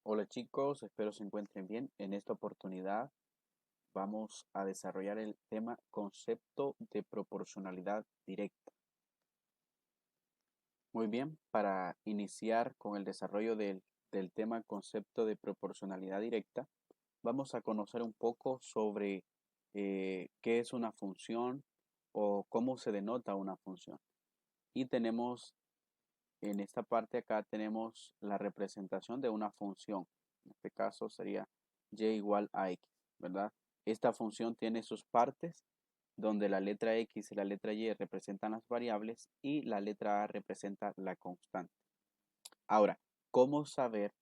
Hola chicos, espero se encuentren bien. En esta oportunidad vamos a desarrollar el tema concepto de proporcionalidad directa. Muy bien, para iniciar con el desarrollo del tema concepto de proporcionalidad directa, vamos a conocer un poco sobre qué es una función o cómo se denota una función. Y tenemos en esta parte acá tenemos la representación de una función. En este caso sería y igual a x, ¿verdad? Esta función tiene sus partes donde la letra x y la letra y representan las variables y la letra a representa la constante. Ahora, ¿cómo saber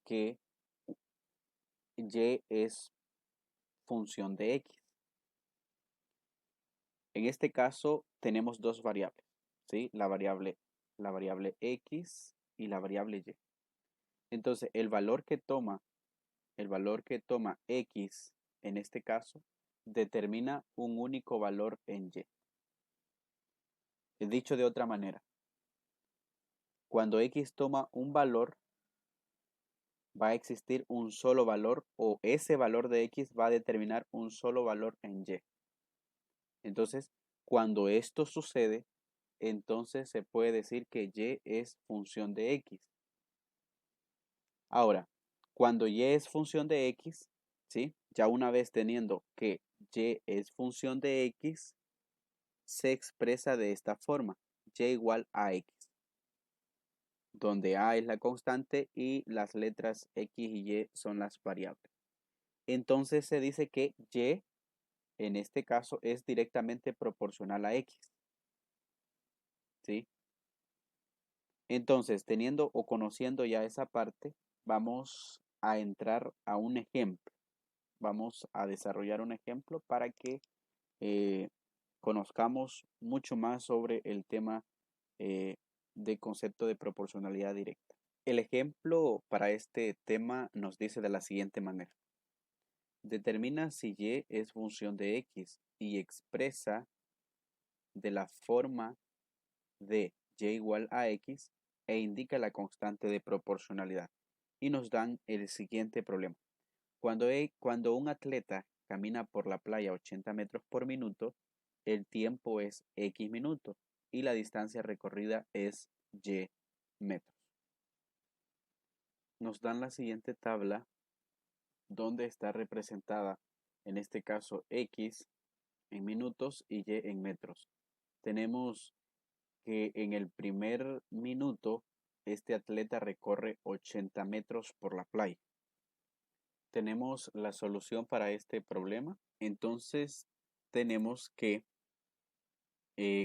que y es función de x? En este caso tenemos dos variables, ¿sí? La variable x y la variable y. Entonces, el valor que toma x en este caso determina un único valor en y. Dicho de otra manera, cuando x toma un valor, va a existir un solo valor o ese valor de x va a determinar un solo valor en y. Entonces, cuando esto sucede, entonces se puede decir que y es función de x. Ahora, cuando y es función de x, ¿sí? Ya una vez teniendo que y es función de x, se expresa de esta forma, y igual a x, donde a es la constante y las letras x y y son las variables. Entonces se dice que y, en este caso, es directamente proporcional a x, ¿sí? Entonces, teniendo o conociendo ya esa parte, vamos a entrar a un ejemplo. Vamos a desarrollar un ejemplo para que eh, conozcamos mucho más sobre el tema eh, de concepto de proporcionalidad directa. El ejemplo para este tema nos dice de la siguiente manera. Determina si y es función de x y expresa de la forma de y igual a x e indica la constante de proporcionalidad. Y nos dan el siguiente problema. Cuando un atleta camina por la playa 80 metros por minuto, el tiempo es x minutos y la distancia recorrida es y metros. Nos dan la siguiente tabla donde está representada, en este caso, x en minutos y y en metros. Tenemos que en el primer minuto este atleta recorre 80 metros por la playa. Tenemos la solución para este problema. Entonces tenemos que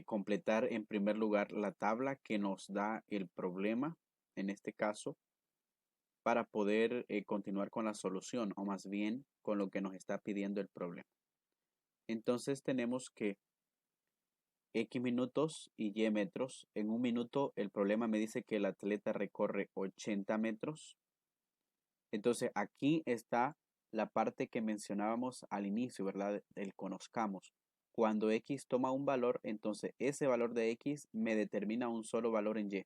completar en primer lugar la tabla que nos da el problema, en este caso, para poder continuar con la solución o más bien con lo que nos está pidiendo el problema. Entonces tenemos que x minutos y y metros. En un minuto el problema me dice que el atleta recorre 80 metros. Entonces aquí está la parte que mencionábamos al inicio, ¿verdad? El conozcamos. Cuando x toma un valor, entonces ese valor de x me determina un solo valor en y,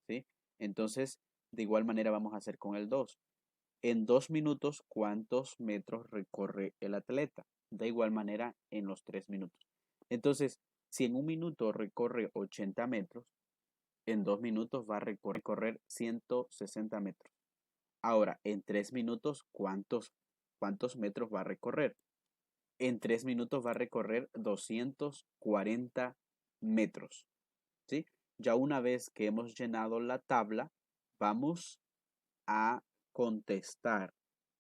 ¿sí? Entonces, de igual manera vamos a hacer con el 2. En 2 minutos, ¿cuántos metros recorre el atleta? De igual manera en los 3 minutos. Entonces, si en un minuto recorre 80 metros, en 2 minutos va a recorrer 160 metros. Ahora, en 3 minutos, ¿cuántos metros va a recorrer? En 3 minutos va a recorrer 240 metros, ¿sí? Ya una vez que hemos llenado la tabla, vamos a contestar,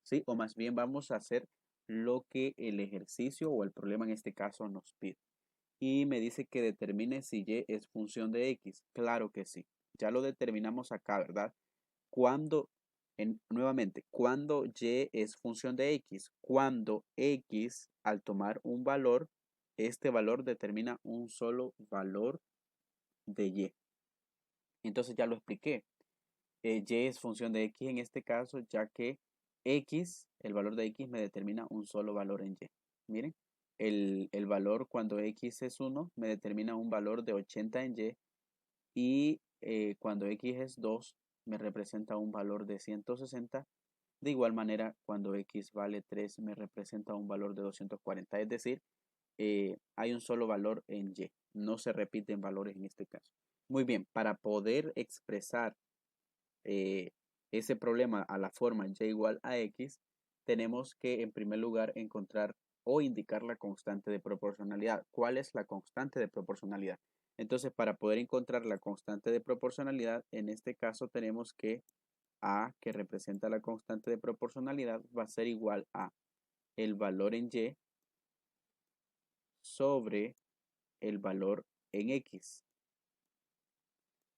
¿sí? O más bien vamos a hacer lo que el ejercicio o el problema en este caso nos pide. Y me dice que determine si y es función de x. Claro que sí. Ya lo determinamos acá, ¿verdad? Cuando, nuevamente, cuando y es función de x, cuando x al tomar un valor, este valor determina un solo valor de y. Entonces ya lo expliqué. Y es función de x en este caso, ya que x, el valor de x me determina un solo valor en y. Miren, el valor cuando x es 1 me determina un valor de 80 en y y cuando x es 2 me representa un valor de 160. De igual manera, cuando x vale 3 me representa un valor de 240. Es decir, hay un solo valor en y. No se repiten valores en este caso. Muy bien, para poder expresar ese problema a la forma y igual a x, tenemos que en primer lugar encontrar o indicar la constante de proporcionalidad. ¿Cuál es la constante de proporcionalidad? Entonces, para poder encontrar la constante de proporcionalidad, en este caso tenemos que A, que representa la constante de proporcionalidad, va a ser igual a el valor en y sobre el valor en x.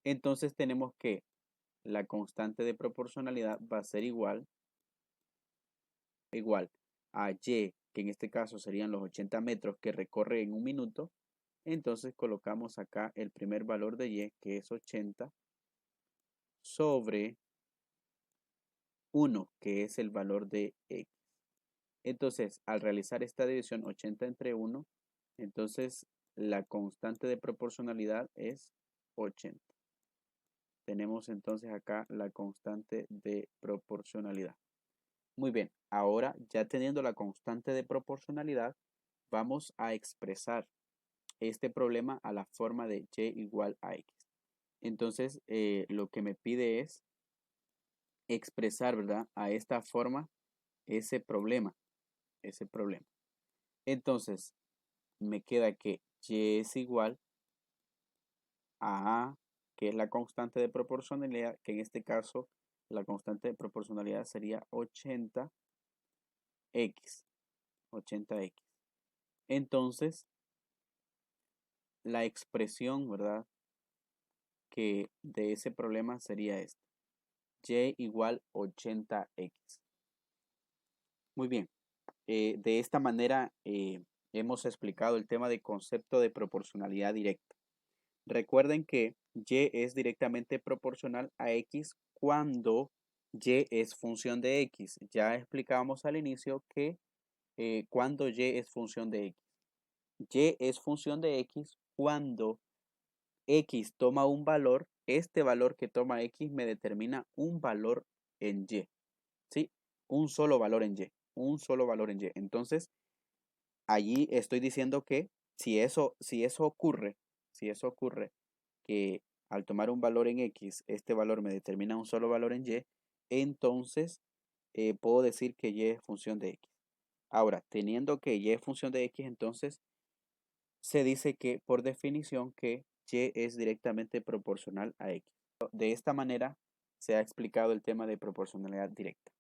Entonces tenemos que la constante de proporcionalidad va a ser igual a y, que en este caso serían los 80 metros que recorre en un minuto. Entonces colocamos acá el primer valor de y, que es 80, sobre 1, que es el valor de x. Entonces, al realizar esta división 80 entre 1, entonces la constante de proporcionalidad es 80. Tenemos entonces acá la constante de proporcionalidad. Muy bien, ahora ya teniendo la constante de proporcionalidad, vamos a expresar este problema a la forma de y igual a x. Entonces, lo que me pide es expresar, ¿verdad? A esta forma ese problema. Entonces, me queda que y es igual a, que es la constante de proporcionalidad, que en este caso la constante de proporcionalidad sería 80x. 80x. Entonces, la expresión, ¿verdad? Que de ese problema sería esta. Y igual 80x. Muy bien. De esta manera hemos explicado el tema de concepto de proporcionalidad directa. Recuerden que y es directamente proporcional a x cuando y es función de x. Ya explicábamos al inicio que cuando y es función de x. Y es función de x cuando x toma un valor, este valor que toma x me determina un valor en y, ¿sí? Un solo valor en y, un solo valor en y. Entonces, allí estoy diciendo que si eso ocurre, que al tomar un valor en x, este valor me determina un solo valor en y, entonces puedo decir que y es función de x. Ahora, teniendo que y es función de x, entonces se dice que por definición que y es directamente proporcional a x. De esta manera se ha explicado el tema de proporcionalidad directa.